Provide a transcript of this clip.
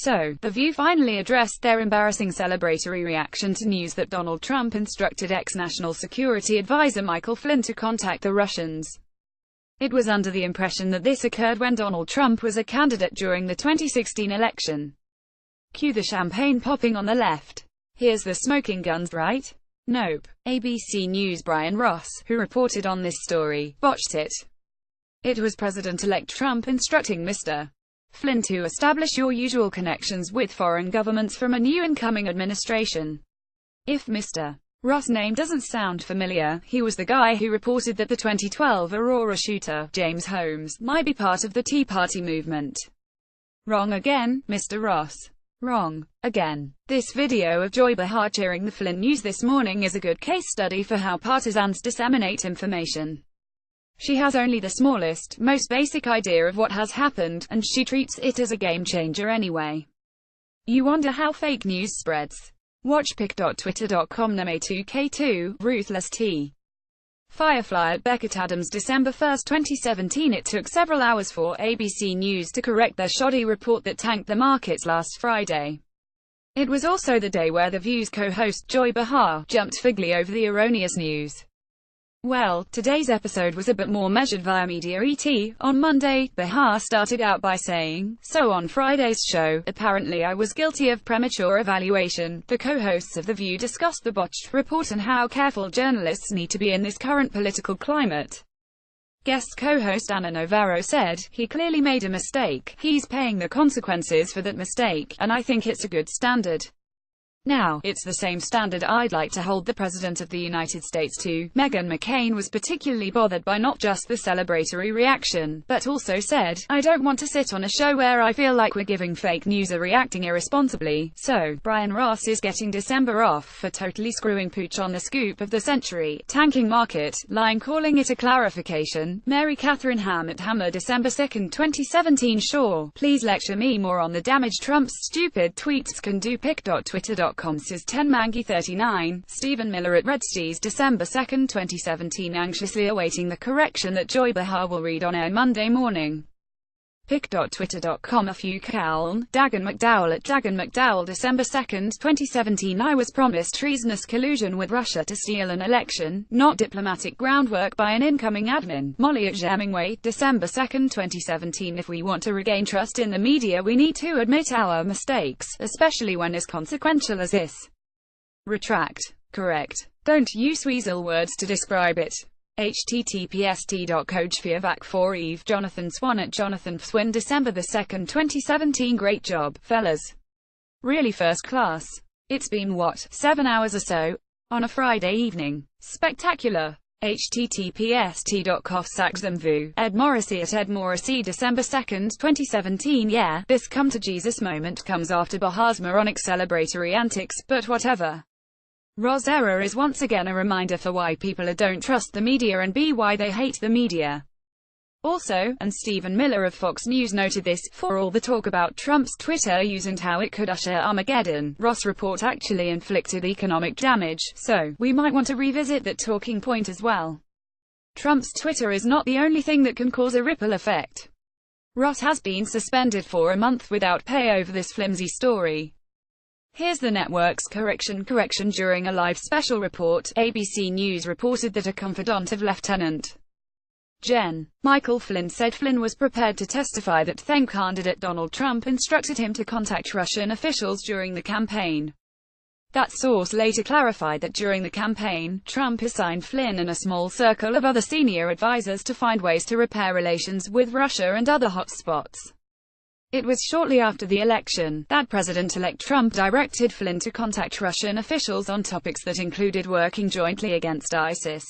So, The View finally addressed their embarrassing celebratory reaction to news that Donald Trump instructed ex-National Security Advisor Michael Flynn to contact the Russians. It was under the impression that this occurred when Donald Trump was a candidate during the 2016 election. Cue the champagne popping on the left. Here's the smoking guns, right? Nope. ABC News' Brian Ross, who reported on this story, botched it. It was President-elect Trump instructing Mr. Flynn to establish your usual connections with foreign governments from a new incoming administration. If Mr. Ross' name doesn't sound familiar, he was the guy who reported that the 2012 Aurora shooter, James Holmes, might be part of the Tea Party movement. Wrong again, Mr. Ross. Wrong. Again. This video of Joy Behar cheering the Flynn news this morning is a good case study for how partisans disseminate information. She has only the smallest, most basic idea of what has happened, and she treats it as a game changer anyway. You wonder how fake news spreads? Watch pic.twitter.com Name2K2, Ruthless T. Firefly at Beckett Adams December 1, 2017. It took several hours for ABC News to correct their shoddy report that tanked the markets last Friday. It was also the day where The View's co-host Joy Behar jumped figly over the erroneous news. Well, today's episode was a bit more measured via Media ET. On Monday, Behar started out by saying, "So on Friday's show, apparently I was guilty of premature evaluation." The co-hosts of The View discussed the botched report and how careful journalists need to be in this current political climate. Guest co-host Anna Navarro said, "He clearly made a mistake. He's paying the consequences for that mistake, and I think it's a good standard. Now, it's the same standard I'd like to hold the President of the United States to." Meghan McCain was particularly bothered by not just the celebratory reaction, but also said, "I don't want to sit on a show where I feel like we're giving fake news or reacting irresponsibly." So, Brian Ross is getting December off for totally screwing pooch on the scoop of the century, tanking market, lying, calling it a clarification. Mary Catherine Ham at Hammer December 2, 2017. Sure, please lecture me more on the damage Trump's stupid tweets can do. Pic.twitter.com says 10 Mangy 39. Stephen Miller at Redstees December 2, 2017. Anxiously awaiting the correction that Joy Behar will read on air Monday morning. Pic.twitter.com A few Caln, Dagan McDowell at Dagan McDowell December 2, 2017. I was promised treasonous collusion with Russia to steal an election, not diplomatic groundwork by an incoming admin. Molly at Hemingway December 2, 2017. If we want to regain trust in the media, we need to admit our mistakes, especially when as consequential as this. Retract. Correct. Don't use weasel words to describe it. https://t.cogefearvac4eve Jonathan Swan at Jonathan Swin December 2, 2017. Great job, fellas. Really first class. It's been what, 7 hours or so? On a Friday evening. Spectacular. https://t.cofsaxamvu Ed Morrissey at Ed Morrissey December 2, 2017. Yeah, this come to Jesus moment comes after Behar's moronic celebratory antics, but whatever. Ross' error is once again a reminder for why people don't trust the media and why they hate the media. Also, and Stephen Miller of Fox News noted this, for all the talk about Trump's Twitter use and how it could usher Armageddon, Ross' report actually inflicted economic damage, so we might want to revisit that talking point as well. Trump's Twitter is not the only thing that can cause a ripple effect. Ross has been suspended for a month without pay over this flimsy story. Here's the network's correction. During a live special report, ABC News reported that a confidant of Lieutenant Gen. Michael Flynn said Flynn was prepared to testify that then candidate Donald Trump instructed him to contact Russian officials during the campaign. That source later clarified that during the campaign, Trump assigned Flynn and a small circle of other senior advisors to find ways to repair relations with Russia and other hotspots. It was shortly after the election that President-elect Trump directed Flynn to contact Russian officials on topics that included working jointly against ISIS.